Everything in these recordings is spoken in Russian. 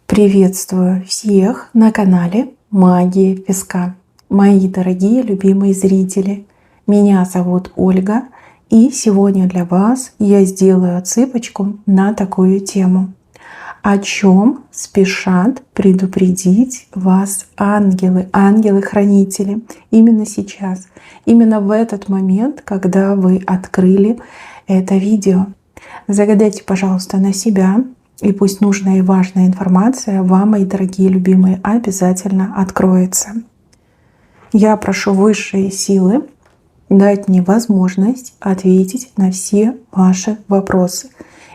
Приветствую всех на канале Магия Песка. Мои дорогие любимые зрители, меня зовут Ольга, и сегодня для вас я сделаю отсыпочку на такую тему. О чем спешат предупредить вас ангелы, ангелы-хранители именно сейчас, именно в этот момент, когда вы открыли это видео. Загадайте, пожалуйста, на себя. И пусть нужная и важная информация вам, мои дорогие любимые, обязательно откроется. Я прошу высшие силы дать мне возможность ответить на все ваши вопросы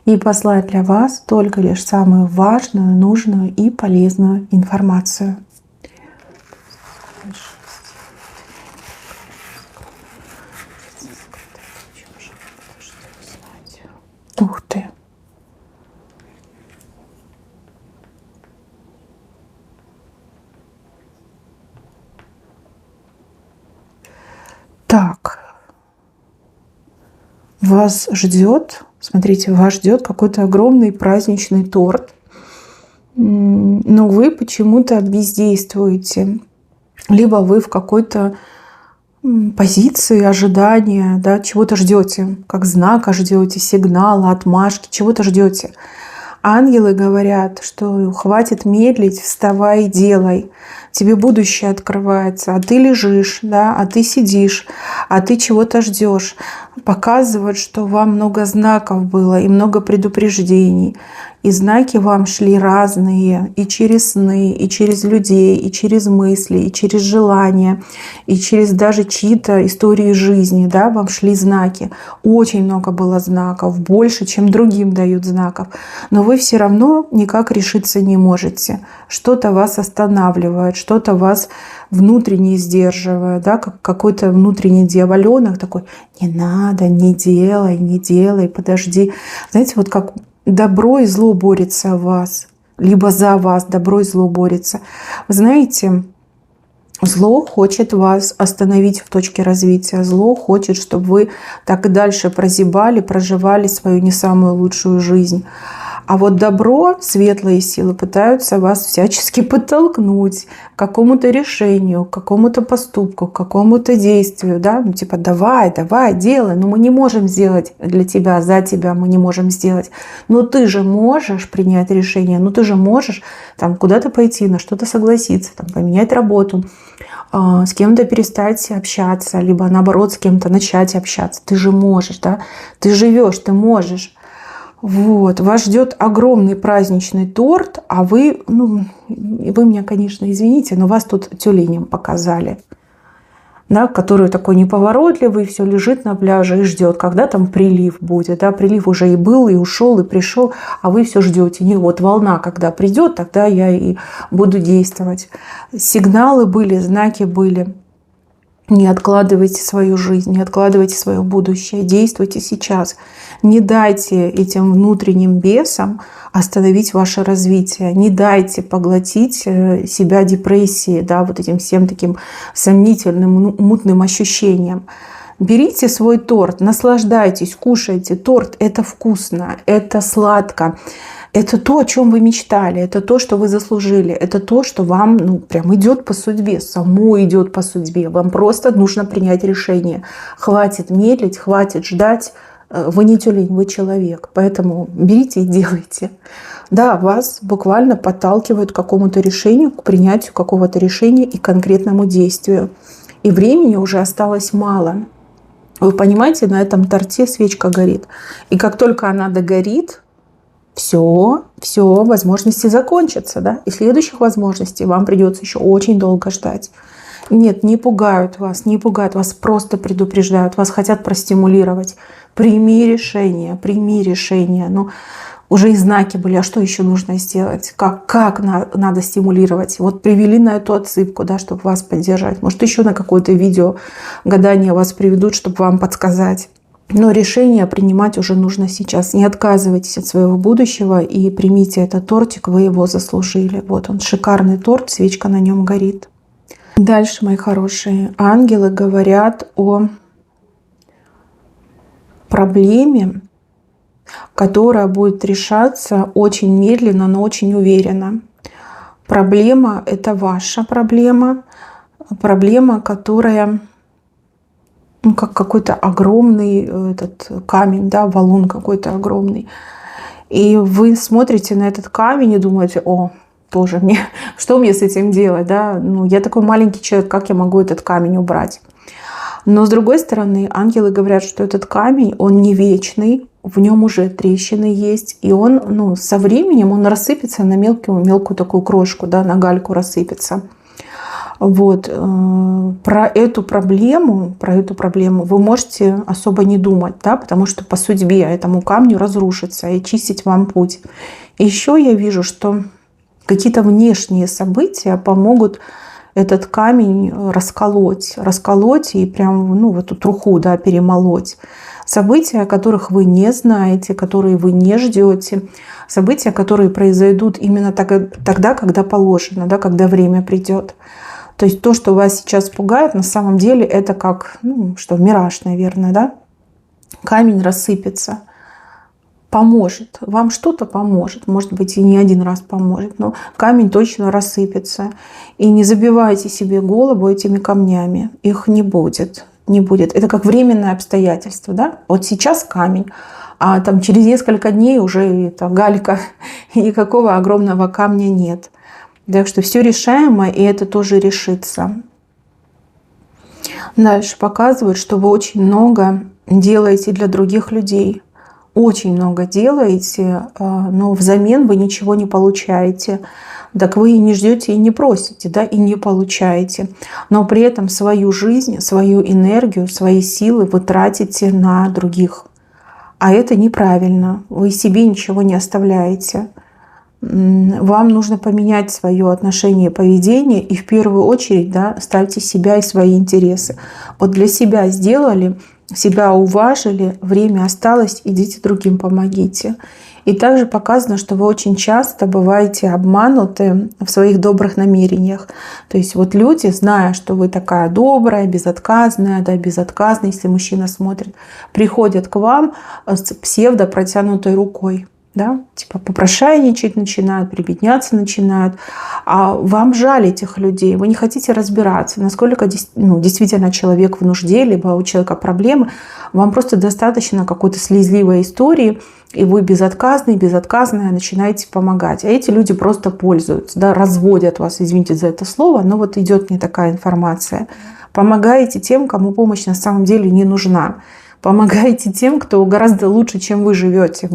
и послать для вас только лишь самую важную, нужную и полезную информацию. Ух ты! Так, вас ждет, смотрите, вас ждет какой-то огромный праздничный торт, но вы почему-то бездействуете, либо вы в какой-то позиции ожидания, да, чего-то ждете, как знака ждете, сигнала, отмашки, чего-то ждете. Ангелы говорят, что хватит медлить, вставай и делай. Тебе будущее открывается, а ты лежишь, да, а ты сидишь, а ты чего-то ждешь. Показывают, что вам много знаков было и много предупреждений. И знаки вам шли разные, и через сны, и через людей, и через мысли, и через желания, и через даже чьи-то истории жизни, да, вам шли знаки. Очень много было знаков, больше, чем другим дают знаков. Но вы все равно никак решиться не можете. Что-то вас останавливает, что-то вас внутренне сдерживает, да, как какой-то внутренний дьяволенок такой: не надо, не делай, подожди. Знаете, вот как добро и зло борется в вас, либо за вас добро и зло борется. Вы знаете, зло хочет вас остановить в точке развития. Зло хочет, чтобы вы так и дальше прозябали, проживали свою не самую лучшую жизнь. А вот добро, светлые силы пытаются вас всячески подтолкнуть к какому-то решению, к какому-то поступку, к какому-то действию. Да? Ну, типа давай, делай. Но мы не можем сделать для тебя, за тебя мы не можем сделать. Но ты же можешь принять решение, ты же можешь там куда-то пойти, на что-то согласиться, там, поменять работу, с кем-то перестать общаться, либо наоборот с кем-то начать общаться. Ты же можешь, да? Ты живешь, ты можешь. Вот, вас ждет огромный праздничный торт, а вы меня, конечно, извините, но вас тут тюленем показали, да, который такой неповоротливый, все лежит на пляже и ждет, когда там прилив будет. Да, прилив уже и был, и ушел, и пришел, а вы все ждете. Не, вот волна, когда придет, тогда я и буду действовать. Сигналы были, знаки были. Не откладывайте свою жизнь, не откладывайте свое будущее, действуйте сейчас. Не дайте этим внутренним бесам остановить ваше развитие. Не дайте поглотить себя депрессией, да, вот этим всем таким сомнительным, мутным ощущениям. Берите свой торт, наслаждайтесь, кушайте. Торт – это вкусно, это сладко. Это то, о чем вы мечтали, это то, что вы заслужили, это то, что вам прям идет по судьбе, само идет по судьбе. Вам просто нужно принять решение. Хватит медлить, хватит ждать. Вы не тюлень, вы человек. Поэтому берите и делайте. Да, вас буквально подталкивают к какому-то решению, к принятию какого-то решения и конкретному действию. И времени уже осталось мало. Вы понимаете, на этом торте свечка горит. И как только она догорит, все, возможности закончатся, да? И следующих возможностей вам придется еще очень долго ждать. Нет, не пугают вас, просто предупреждают, вас хотят простимулировать. Прими решение. Уже и знаки были, а что еще нужно сделать? Как надо стимулировать? Вот привели на эту отсыпку, да, чтобы вас поддержать. Может, еще на какое-то видео гадание вас приведут, чтобы вам подсказать. Но решение принимать уже нужно сейчас. Не отказывайтесь от своего будущего и примите этот тортик, вы его заслужили. Вот он, шикарный торт, свечка на нем горит. Дальше, мои хорошие, ангелы говорят о проблеме, которая будет решаться очень медленно, но очень уверенно. Проблема — это ваша проблема. Проблема, которая, ну, как какой-то огромный этот камень, да, валун какой-то огромный. И вы смотрите на этот камень и думаете: о, тоже мне, что мне с этим делать, да? Ну, я такой маленький человек, как я могу этот камень убрать? Но с другой стороны, ангелы говорят, что этот камень, он не вечный, в нем уже трещины есть, и он, ну, со временем он рассыпется на мелкую такую крошку, да, на гальку рассыпется. Вот. Про эту проблему вы можете особо не думать, да, потому что по судьбе этому камню разрушиться и чистить вам путь. И еще я вижу, что какие-то внешние события помогут этот камень расколоть и прям, ну, в эту труху, да, перемолоть. События, о которых вы не знаете, которые вы не ждете, события, которые произойдут именно тогда, когда положено, да, когда время придет. То есть то, что вас сейчас пугает, на самом деле это как, ну, что, мираж, наверное, да? Камень рассыпется. Поможет. Вам что-то поможет. Может быть, и не один раз поможет. Но камень точно рассыпется. И не забивайте себе голову этими камнями. Их не будет. Не будет. Это как временное обстоятельство. Да? Вот сейчас камень. А там через несколько дней уже это галька. И никакого огромного камня нет. Так что все решаемо, и это тоже решится. Дальше показывают, что вы очень много делаете для других людей. Очень много делаете, но взамен вы ничего не получаете. Так вы и не ждете, и не просите, да, и не получаете. Но при этом свою жизнь, свою энергию, свои силы вы тратите на других. А это неправильно. Вы себе ничего не оставляете. Вам нужно поменять свое отношение, поведение, и в первую очередь, да, ставьте себя и свои интересы. Вот для себя сделали, себя уважили, время осталось, идите другим помогите. И также показано, что вы очень часто бываете обмануты в своих добрых намерениях. То есть вот люди, зная, что вы такая добрая, безотказная, да, безотказная, если мужчина смотрит, приходят к вам с псевдо протянутой рукой. Да? Типа попрошайничать начинают, прибедняться начинают. А вам жаль этих людей. Вы не хотите разбираться, насколько действительно человек в нужде, либо у человека проблемы. Вам просто достаточно какой-то слезливой истории, и вы безотказная начинаете помогать. А эти люди просто пользуются, да, разводят вас, извините за это слово, но вот идет мне такая информация. Помогаете тем, кому помощь на самом деле не нужна. Помогаете тем, кто гораздо лучше, чем вы живете.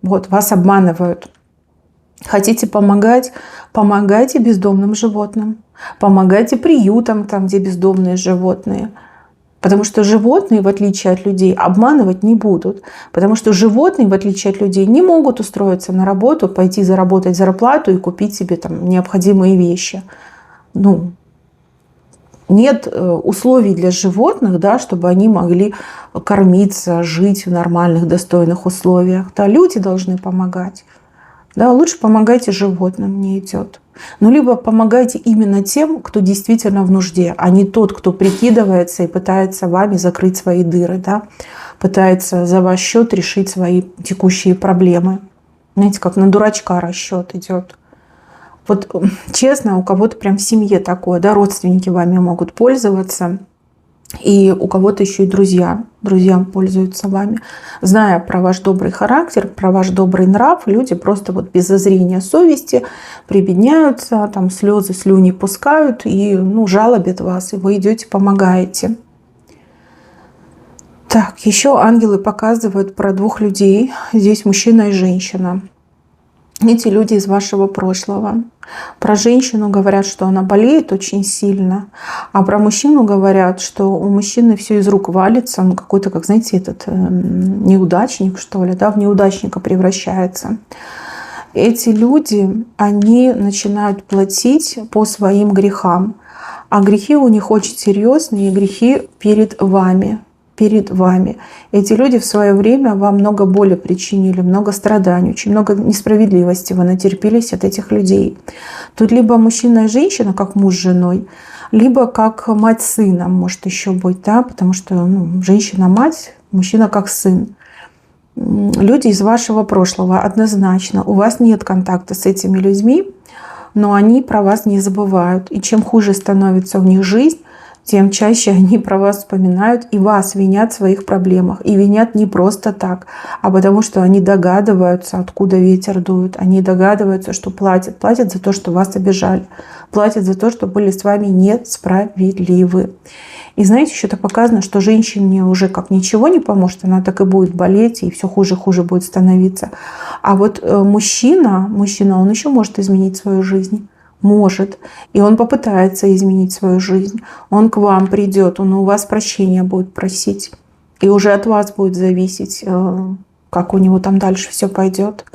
Вот, вас обманывают. Хотите помогать? Помогайте бездомным животным. Помогайте приютам, там, где бездомные животные. Потому что животные, в отличие от людей, обманывать не будут. Потому что животные, в отличие от людей, не могут устроиться на работу, пойти заработать зарплату и купить себе там необходимые вещи. Нет условий для животных, да, чтобы они могли кормиться, жить в нормальных, достойных условиях. Да, люди должны помогать. Да, лучше помогайте животным, не идет. Либо помогайте именно тем, кто действительно в нужде, а не тот, кто прикидывается и пытается вами закрыть свои дыры, да, пытается за ваш счет решить свои текущие проблемы. Знаете, как на дурачка расчет идет. Вот честно, у кого-то прям в семье такое, да, родственники вами могут пользоваться, и у кого-то еще и друзья пользуются вами. Зная про ваш добрый характер, про ваш добрый нрав, люди просто вот без зазрения совести прибедняются, там слезы, слюни пускают и жалобят вас, и вы идете, помогаете. Так, еще ангелы показывают про двух людей, здесь мужчина и женщина. Эти люди из вашего прошлого. Про женщину говорят, что она болеет очень сильно, а про мужчину говорят, что у мужчины все из рук валится, он какой-то, как, знаете, этот неудачник, что ли, да, в неудачника превращается. Эти люди, они начинают платить по своим грехам, а грехи у них очень серьезные, грехи перед вами. Эти люди в свое время вам много боли причинили, много страданий, очень много несправедливости вы натерпелись от этих людей. Тут либо мужчина и женщина, как муж с женой, либо как мать с сыном может еще быть, да, потому что женщина мать, мужчина как сын. Люди из вашего прошлого однозначно. У вас нет контакта с этими людьми, но они про вас не забывают. И чем хуже становится у них жизнь, тем чаще они про вас вспоминают и вас винят в своих проблемах. И винят не просто так, а потому что они догадываются, откуда ветер дует. Они догадываются, что платят. Платят за то, что вас обижали. Платят за то, что были с вами несправедливы. И знаете, еще это показано, что женщине уже как ничего не поможет, она так и будет болеть, и все хуже и хуже будет становиться. А вот мужчина, он еще может изменить свою жизнь. Может. И он попытается изменить свою жизнь. Он к вам придет, он у вас прощения будет просить. И уже от вас будет зависеть, как у него там дальше все пойдет.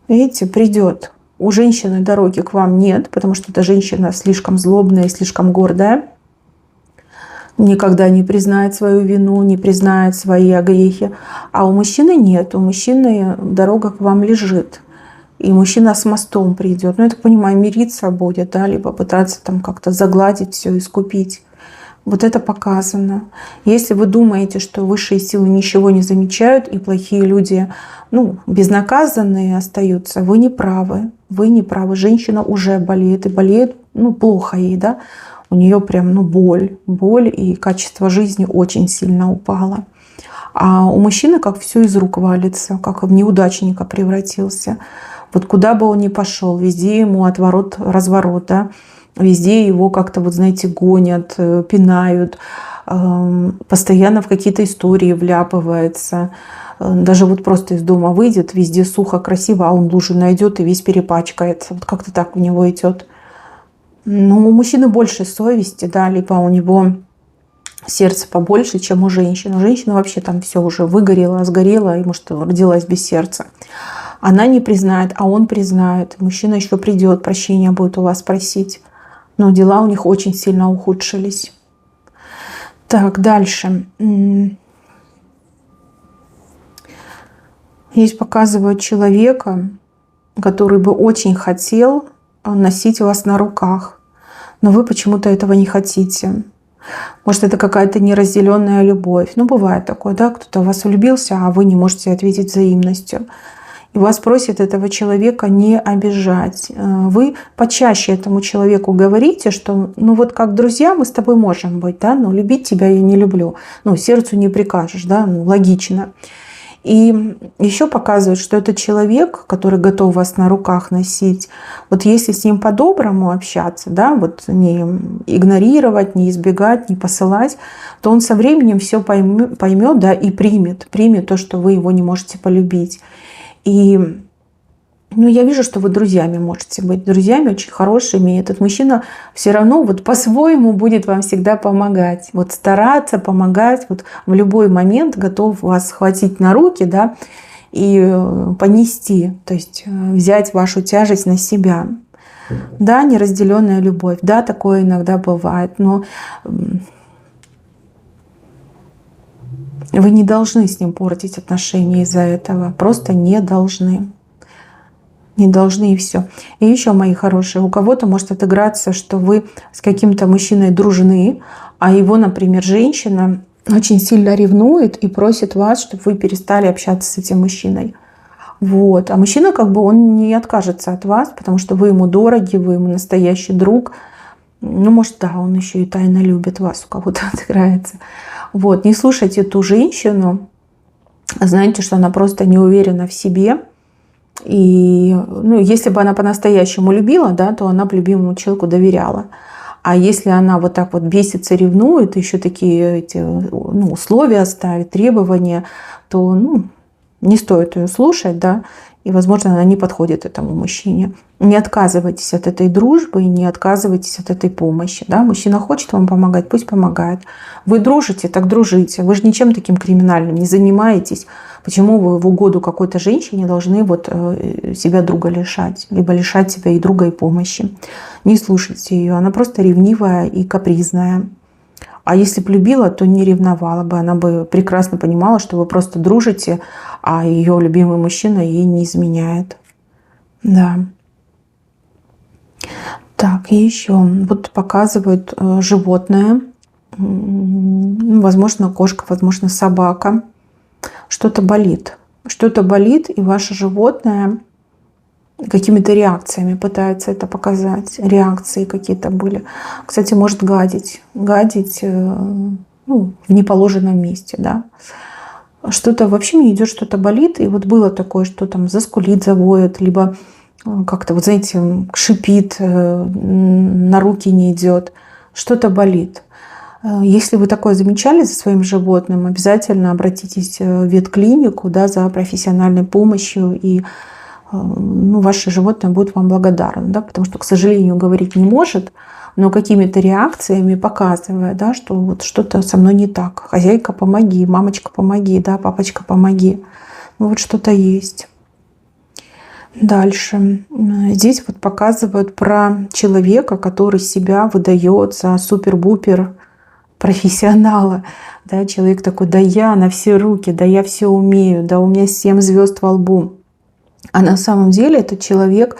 Видите, придет. У женщины дороги к вам нет, потому что эта женщина слишком злобная и слишком гордая. Никогда не признает свою вину, не признает свои огрехи. А у мужчины нет. У мужчины дорога к вам лежит. И мужчина с мостом придет. Ну, я так понимаю, мириться будет, да, либо пытаться там как-то загладить все, искупить. Вот это показано. Если вы думаете, что высшие силы ничего не замечают, и плохие люди, безнаказанные остаются, вы не правы. Вы не правы. Женщина уже болеет, и болеет, плохо ей, да. У нее прям, боль, и качество жизни очень сильно упало. А у мужчины как все из рук валится, как в неудачника превратился. Вот куда бы он ни пошел, везде ему отворот-разворот, да? Везде его как-то, гонят, пинают, постоянно в какие-то истории вляпывается. Даже просто из дома выйдет, везде сухо, красиво, а он лужу найдет и весь перепачкается. Вот как-то так у него идет. Но у мужчины больше совести, да, либо у него сердце побольше, чем у женщины. У женщины вообще там все уже выгорело, сгорело, и, может, родилась без сердца. Она не признает, а он признает. Мужчина еще придет, прощения будет у вас просить. Но дела у них очень сильно ухудшились. Так, дальше. Здесь показывают человека, который бы очень хотел носить вас на руках. Но вы почему-то этого не хотите. Может, это какая-то неразделенная любовь. Бывает такое, да, кто-то в вас влюбился, а вы не можете ответить взаимностью. И вас просит этого человека не обижать. Вы почаще этому человеку говорите, что как друзья мы с тобой можем быть, да, но любить тебя я не люблю. Сердцу не прикажешь, да, логично. И еще показывает, что это человек, который готов вас на руках носить. Вот если с ним по-доброму общаться, да, не игнорировать, не избегать, не посылать, то он со временем все поймет, да, и примет то, что вы его не можете полюбить. И я вижу, что вы друзьями можете быть, друзьями очень хорошими. И этот мужчина все равно по-своему будет вам всегда помогать. Стараться помогать, в любой момент готов вас схватить на руки, да, и понести, то есть взять вашу тяжесть на себя. Да, неразделенная любовь, да, такое иногда бывает, но вы не должны с ним портить отношения из-за этого. Просто не должны. Не должны, и все. И еще, мои хорошие, у кого-то может отыграться, что вы с каким-то мужчиной дружны, а его, например, женщина очень сильно ревнует и просит вас, чтобы вы перестали общаться с этим мужчиной. А мужчина он не откажется от вас, потому что вы ему дороги, вы ему настоящий друг. Может, да, он еще и тайно любит вас, у кого-то отыграется. Не слушайте ту женщину, знаете, что она просто не уверена в себе. И если бы она по-настоящему любила, да, то она бы любимому человеку доверяла. А если она так бесится, ревнует, еще такие эти, условия ставит, требования, то не стоит ее слушать, да, и, возможно, она не подходит этому мужчине. Не отказывайтесь от этой дружбы, не отказывайтесь от этой помощи. Да? Мужчина хочет вам помогать, пусть помогает. Вы дружите, так дружите. Вы же ничем таким криминальным не занимаетесь. Почему вы в угоду какой-то женщине должны себя друга лишать, либо лишать себя и друга, и помощи? Не слушайте ее, она просто ревнивая и капризная. А если бы любила, то не ревновала бы. Она бы прекрасно понимала, что вы просто дружите, а ее любимый мужчина ей не изменяет. Да. Так, и еще. Показывают животное. Возможно, кошка, возможно, собака. Что-то болит. Что-то болит, и ваше животное какими-то реакциями пытается это показать. Реакции какие-то были. Кстати, может гадить. Гадить в неположенном месте, да. Что-то вообще не идет, что-то болит. И вот было такое, что там заскулит, завоет, либо как-то, вот знаете, шипит, на руки не идет. Что-то болит. Если вы такое замечали за своим животным, обязательно обратитесь в ветклинику, да, за профессиональной помощью, и ваше животное будет вам благодарно, да, потому что, к сожалению, говорить не может, но какими-то реакциями показывая, да, что вот что-то со мной не так. Хозяйка, помоги, мамочка, помоги, да, папочка, помоги. Вот что-то есть. Дальше. Здесь вот показывают про человека, который себя выдает за супер-бупер профессионала. Да, человек такой: да я на все руки, да я все умею, да у меня 7 звезд во лбу. А на самом деле этот человек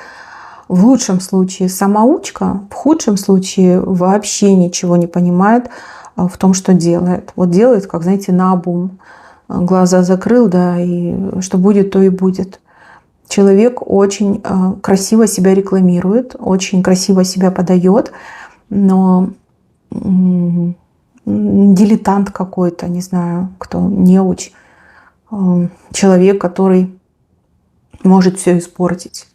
в лучшем случае самоучка, в худшем случае вообще ничего не понимает в том, что делает. Вот делает, как, знаете, наобум. Глаза закрыл, да, и что будет, то и будет. Человек очень красиво себя рекламирует, очень красиво себя подает, но дилетант какой-то, не знаю, кто, неуч. Человек, который может все испортить.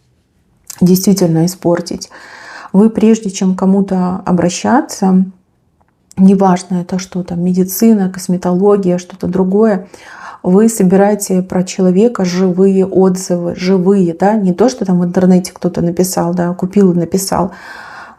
Действительно испортить. Вы, прежде чем кому-то обращаться, неважно это что там, медицина, косметология, что-то другое, вы собираете про человека живые отзывы, живые, да, не то, что там в интернете кто-то написал, да, купил и написал,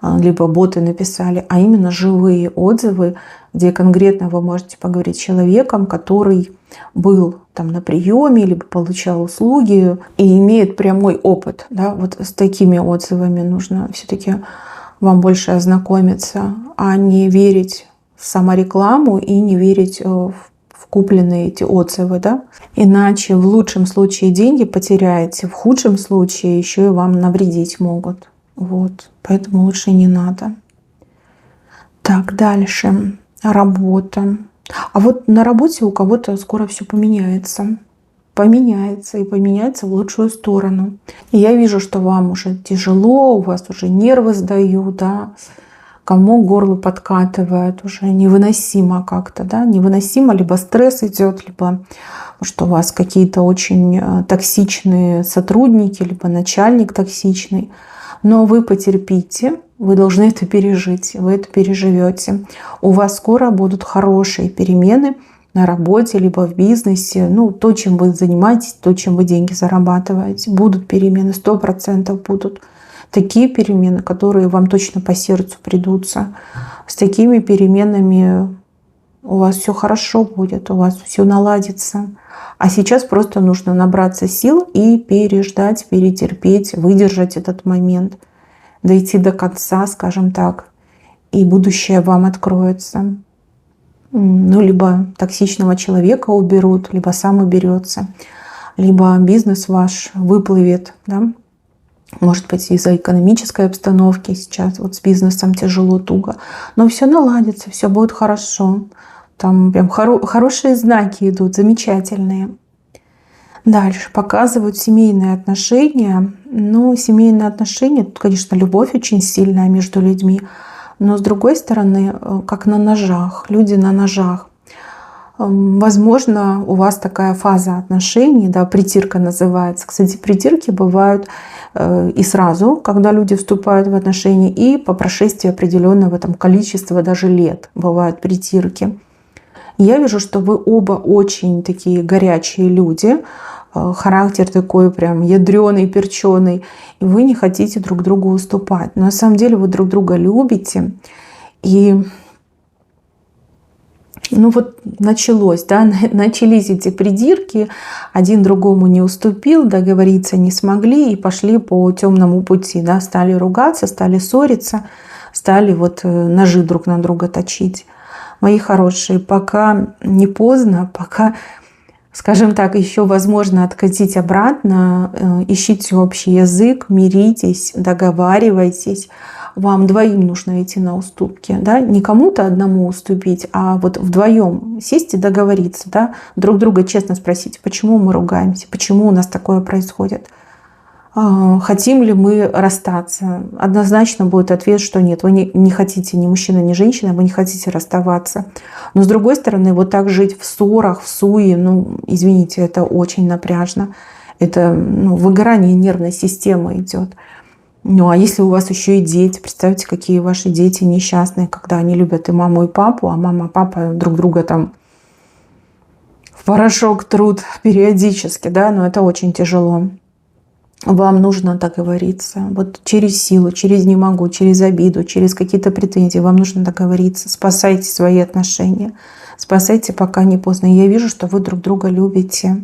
либо боты написали, а именно живые отзывы, где конкретно вы можете поговорить с человеком, который был там на приеме, либо получал услуги и имеет прямой опыт. Да? Вот с такими отзывами нужно все-таки вам больше ознакомиться, а не верить в саморекламу и не верить в купленные эти отзывы. Да? Иначе в лучшем случае деньги потеряете, в худшем случае еще и вам навредить могут. Вот. Поэтому лучше не надо. Так, дальше. Работа. А вот на работе у кого-то скоро все поменяется. Поменяется и поменяется в лучшую сторону. И я вижу, что вам уже тяжело, у вас уже нервы сдают, да, комок горло подкатывает, уже невыносимо как-то, да, невыносимо, либо стресс идет, либо что у вас какие-то очень токсичные сотрудники, либо начальник токсичный. Но вы потерпите, вы должны это пережить, вы это переживете. У вас скоро будут хорошие перемены на работе, либо в бизнесе. То, чем вы занимаетесь, то, чем вы деньги зарабатываете. Будут перемены, 100% будут. Такие перемены, которые вам точно по сердцу придутся. С такими переменами у вас все хорошо будет, у вас все наладится. А сейчас просто нужно набраться сил и переждать, перетерпеть, выдержать этот момент, дойти до конца, скажем так, и будущее вам откроется. Либо токсичного человека уберут, либо сам уберется, либо бизнес ваш выплывет, да? Может быть, из-за экономической обстановки сейчас вот с бизнесом тяжело, туго, но все наладится, все будет хорошо. Там прям хорошие знаки идут, замечательные. Дальше показывают семейные отношения. Семейные отношения, тут, конечно, любовь очень сильная между людьми. Но с другой стороны, как на ножах, люди на ножах. Возможно, у вас такая фаза отношений, да, притирка называется. Кстати, притирки бывают и сразу, когда люди вступают в отношения, и по прошествии определенного там количества даже лет бывают притирки. Я вижу, что вы оба очень такие горячие люди, характер такой прям ядреный, перченый, и вы не хотите друг другу уступать. Но на самом деле вы друг друга любите. И началось, да, начались эти придирки, один другому не уступил, договориться не смогли и пошли по темному пути, да, стали ругаться, стали ссориться, стали ножи друг на друга точить. Мои хорошие, пока не поздно, пока, скажем так, еще возможно откатить обратно, ищите общий язык, миритесь, договаривайтесь. Вам двоим нужно идти на уступки, да? Не кому-то одному уступить, а вдвоем сесть и договориться, да? Друг друга честно спросить, почему мы ругаемся, почему у нас такое происходит. Хотим ли мы расстаться? Однозначно будет ответ, что нет. Вы не хотите, ни мужчина, ни женщина, вы не хотите расставаться. Но с другой стороны, вот так жить в ссорах, в суе, ну, извините, это очень напряжно. Это выгорание нервной системы идет. Ну, а если у вас еще и дети, представьте, какие ваши дети несчастные, когда они любят и маму, и папу, а мама, папа друг друга там в порошок трут периодически, да, но это очень тяжело. Вам нужно договориться. Вот через силу, через не могу, через обиду, через какие-то претензии вам нужно договориться. Спасайте свои отношения. Спасайте, пока не поздно. Я вижу, что вы друг друга любите.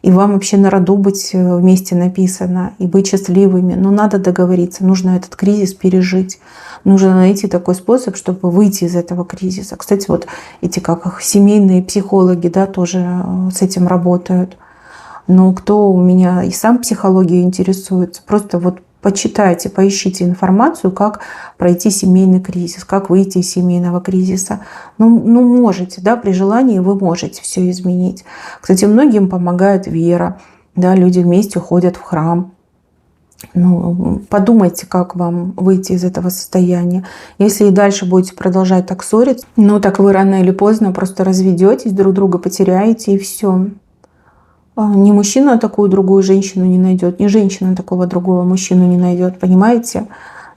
И вам вообще на роду быть вместе написано. И быть счастливыми. Но надо договориться. Нужно этот кризис пережить. Нужно найти такой способ, чтобы выйти из этого кризиса. Кстати, вот эти как их семейные психологи, да, тоже с этим работают. Но кто у меня и сам психологией интересуется, просто вот почитайте, поищите информацию, как пройти семейный кризис, как выйти из семейного кризиса. Ну можете, да, при желании вы можете все изменить. Кстати, многим помогает вера, да, люди вместе уходят в храм. Ну, подумайте, как вам выйти из этого состояния. Если и дальше будете продолжать так ссориться, ну так вы рано или поздно просто разведетесь, друг друга потеряете и все. Ни мужчина такую другую женщину не найдет, ни женщина такого другого мужчину не найдет, понимаете?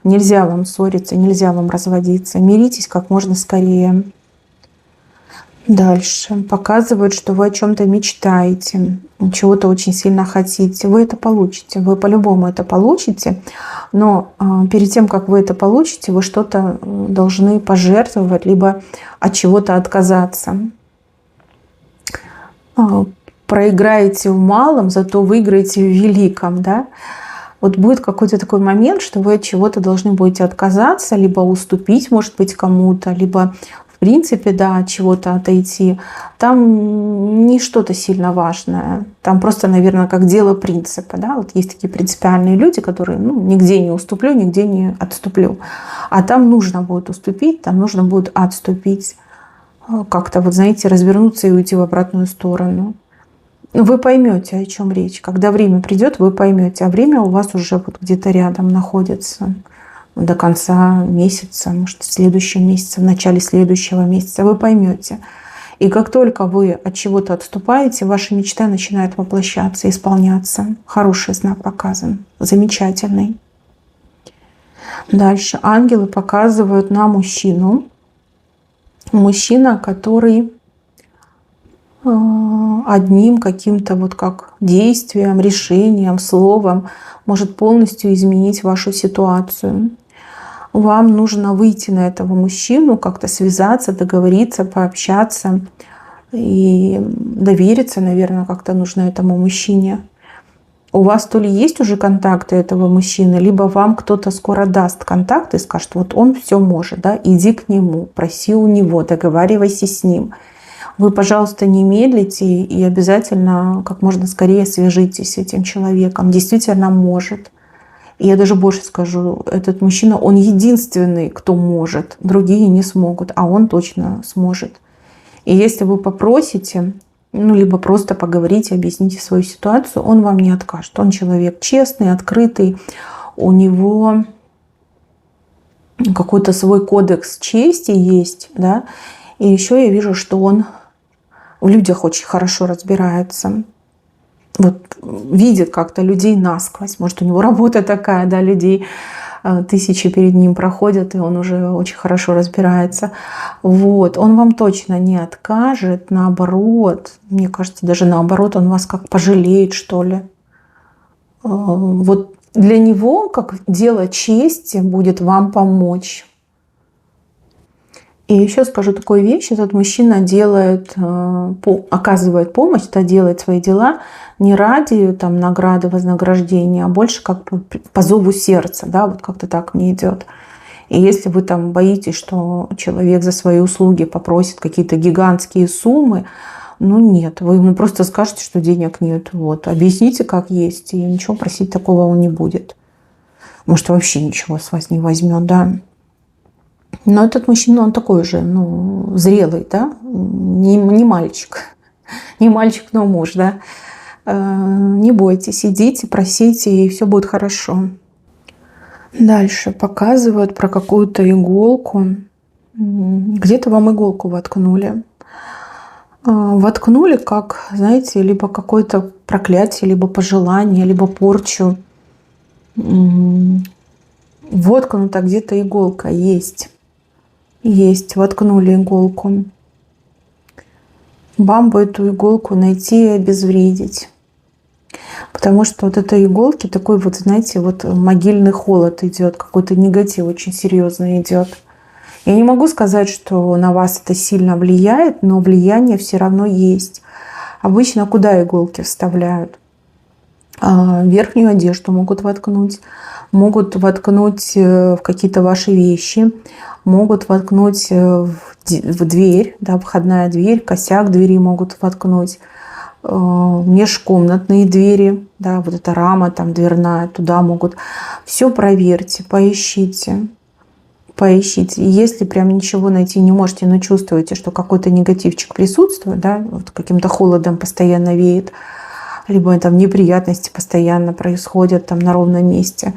Нельзя вам ссориться, нельзя вам разводиться. Миритесь как можно скорее. Дальше. Показывают, что вы о чем-то мечтаете, чего-то очень сильно хотите. Вы это получите, вы по-любому это получите. Но перед тем, как вы это получите, вы что-то должны пожертвовать, либо от чего-то отказаться. Проиграете в малом, зато выиграете в великом, да? Вот будет какой-то такой момент, что вы от чего-то должны будете отказаться, либо уступить, может быть, кому-то, либо, в принципе, да, от чего-то отойти. Там не что-то сильно важное. Там просто, наверное, как дело принципа, да? Вот есть такие принципиальные люди, которые, нигде не уступлю, нигде не отступлю. А там нужно будет уступить, там нужно будет отступить. Как-то, вот знаете, развернуться и уйти в обратную сторону. Вы поймете, о чем речь. Когда время придет, вы поймете. А время у вас уже вот где-то рядом находится. До конца месяца, может, в следующем месяце, в начале следующего месяца. Вы поймете. И как только вы от чего-то отступаете, ваша мечта начинает воплощаться, исполняться. Хороший знак показан. Замечательный. Дальше. Ангелы показывают на мужчину. Мужчина, который одним каким-то вот как действием, решением, словом может полностью изменить вашу ситуацию. Вам нужно выйти на этого мужчину, как-то связаться, договориться, пообщаться и довериться, наверное, как-то нужно этому мужчине. У вас то ли есть уже контакты этого мужчины, либо вам кто-то скоро даст контакт и скажет, вот он все может, да, иди к нему, проси у него, договаривайся с ним. Вы, пожалуйста, не медлите и обязательно как можно скорее свяжитесь с этим человеком. Действительно может. И я даже больше скажу, этот мужчина, он единственный, кто может. Другие не смогут, а он точно сможет. И если вы попросите, либо просто поговорите, объясните свою ситуацию, он вам не откажет. Он человек честный, открытый. У него какой-то свой кодекс чести есть, да. И еще я вижу, что он в людях очень хорошо разбирается. Вот видит как-то людей насквозь. Может, у него работа такая, да, людей тысячи перед ним проходят, и он уже очень хорошо разбирается. Вот. Он вам точно не откажет, наоборот. Мне кажется, даже наоборот, он вас как пожалеет, что ли. Вот для него, как дело чести, будет вам помочь. И еще скажу такую вещь. Этот мужчина оказывает помощь, делает свои дела не ради там, награды, вознаграждения, а больше как по зову сердца. Да? Вот как-то так мне идет. И если вы там боитесь, что человек за свои услуги попросит какие-то гигантские суммы, нет, вы ему просто скажете, что денег нет. Вот. Объясните, как есть, и ничего просить такого он не будет. Может, вообще ничего с вас не возьмет, да. Но этот мужчина, он такой же, зрелый, да, не мальчик. Не мальчик, но муж, да. Не бойтесь, идите, просите, и все будет хорошо. Дальше показывают про какую-то иголку. Где-то вам иголку воткнули. Воткнули как, знаете, либо какое-то проклятие, либо пожелание, либо порчу. Воткнута где-то иголка есть. Есть, воткнули иголку. Вам бы эту иголку найти и обезвредить. Потому что вот этой иголки такой вот, знаете, вот могильный холод идет, какой-то негатив очень серьезный идет. Я не могу сказать, что на вас это сильно влияет, но влияние все равно есть. Обычно куда иголки вставляют? Верхнюю одежду могут воткнуть в какие-то ваши вещи, могут воткнуть в дверь, да, входная дверь, косяк двери могут воткнуть, межкомнатные двери, да, вот эта рама там дверная, туда могут. Все проверьте, поищите. Поищите. И если прям ничего найти не можете, но чувствуете, что какой-то негативчик присутствует, да, вот каким-то холодом постоянно веет, либо там неприятности постоянно происходят там на ровном месте.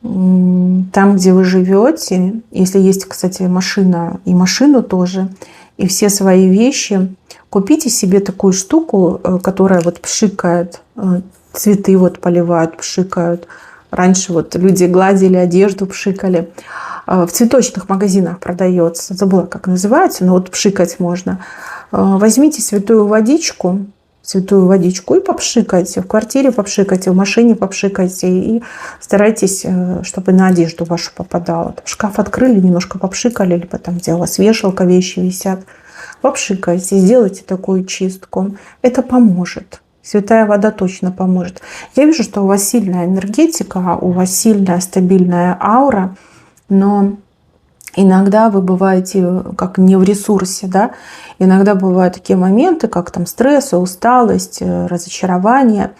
Там, где вы живете, если есть, кстати, машина, и машину тоже, и все свои вещи, купите себе такую штуку, которая вот пшикает, цветы вот поливают, пшикают. Раньше вот люди гладили одежду, пшикали. В цветочных магазинах продается. Забыла, как называется, но вот пшикать можно. Возьмите святую водичку и попшикайте. В квартире попшикайте, в машине попшикайте. И старайтесь, чтобы на одежду вашу попадало. Шкаф открыли, немножко попшикали, либо там, где у вас вешалка, вещи висят. Попшикайте, сделайте такую чистку. Это поможет. Святая вода точно поможет. Я вижу, что у вас сильная энергетика, у вас сильная стабильная аура, но иногда вы бываете как не в ресурсе, да? Иногда бывают такие моменты, как там стресс, усталость, разочарование.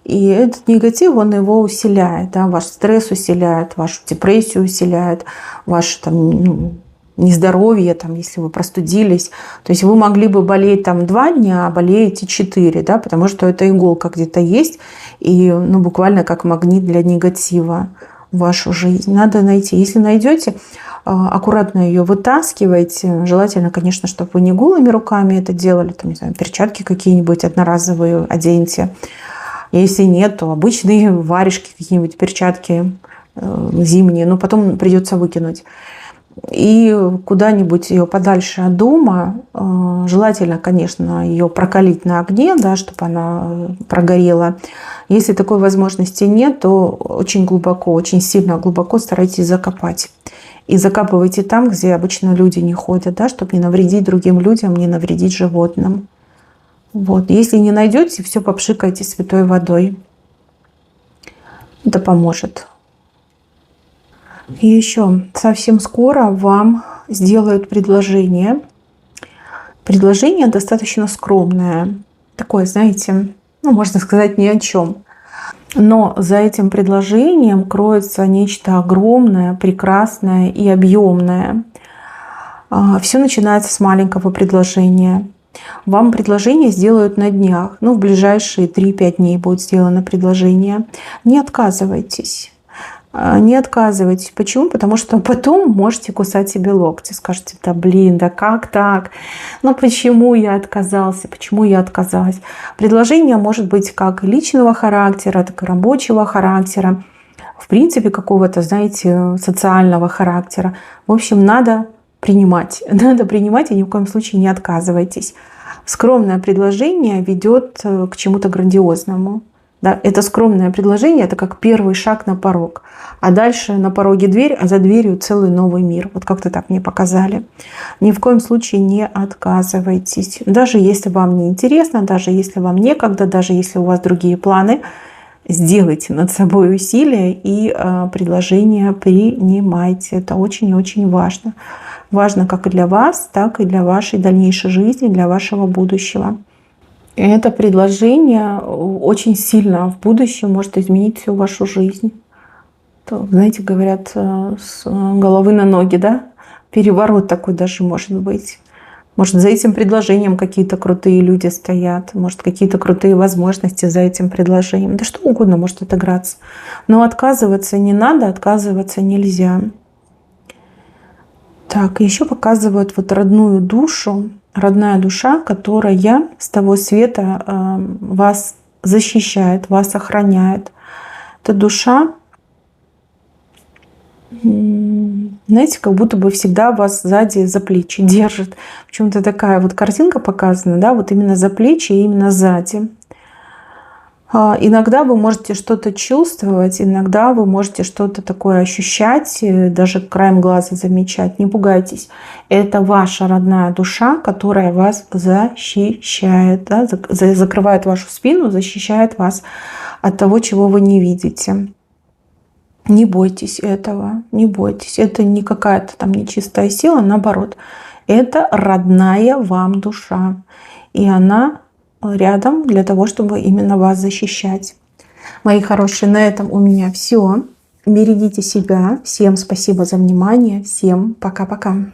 И этот негатив, он его усиляет, да? Ваш стресс усиляет, вашу депрессию усиляет, ваше там, нездоровье, там, если вы простудились. То есть вы могли бы болеть там 2 дня, а болеете 4, да? Потому что эта иголка где-то есть, и буквально как магнит для негатива в вашу жизнь. Надо найти. Если найдете, аккуратно ее вытаскивайте. Желательно, конечно, чтобы вы не голыми руками это делали. Там, не знаю, перчатки какие-нибудь одноразовые оденьте. Если нет, то обычные варежки, какие-нибудь перчатки зимние. Но потом придется выкинуть. И куда-нибудь ее подальше от дома. Желательно, конечно, ее прокалить на огне, да, чтобы она прогорела. Если такой возможности нет, то очень глубоко, очень сильно глубоко старайтесь закопать. И закапывайте там, где обычно люди не ходят, да, чтобы не навредить другим людям, не навредить животным. Вот. Если не найдете, все попшикайте святой водой. Это поможет. И еще совсем скоро вам сделают предложение. Предложение достаточно скромное. Такое, знаете, можно сказать, ни о чем. Но за этим предложением кроется нечто огромное, прекрасное и объемное. Все начинается с маленького предложения. Вам предложение сделают на днях. В ближайшие 3-5 дней будет сделано предложение. Не отказывайтесь. Не отказывайтесь. Почему? Потому что потом можете кусать себе локти. Скажете, да как так? Почему я отказался? Почему я отказалась? Предложение может быть как личного характера, так и рабочего характера. В принципе, какого-то, знаете, социального характера. В общем, надо принимать. Надо принимать и ни в коем случае не отказывайтесь. Скромное предложение ведет к чему-то грандиозному. Да, это скромное предложение, это как первый шаг на порог. А дальше на пороге дверь, а за дверью целый новый мир. Вот как-то так мне показали. Ни в коем случае не отказывайтесь. Даже если вам не интересно, даже если вам некогда, даже если у вас другие планы, сделайте над собой усилия и предложение принимайте. Это очень и очень важно. Важно как и для вас, так и для вашей дальнейшей жизни, для вашего будущего. И это предложение очень сильно в будущем может изменить всю вашу жизнь. То, знаете, говорят, с головы на ноги, да? Переворот такой даже может быть. Может, за этим предложением какие-то крутые люди стоят, может, какие-то крутые возможности за этим предложением. Да что угодно может отыграться. Но отказываться не надо, отказываться нельзя. Так, еще показывают вот родную душу, родная душа, которая с того света вас защищает, вас охраняет. Эта душа, знаете, как будто бы всегда вас сзади за плечи держит. Почему-то такая вот картинка показана, да, вот именно за плечи и именно сзади. Иногда вы можете что-то чувствовать, иногда вы можете что-то такое ощущать, даже краем глаза замечать. Не пугайтесь. Это ваша родная душа, которая вас защищает, да, закрывает вашу спину, защищает вас от того, чего вы не видите. Не бойтесь этого, не бойтесь. Это не какая-то там нечистая сила, наоборот. Это родная вам душа. И она рядом для того, чтобы именно вас защищать. Мои хорошие, на этом у меня все. Берегите себя. Всем спасибо за внимание. Всем пока-пока.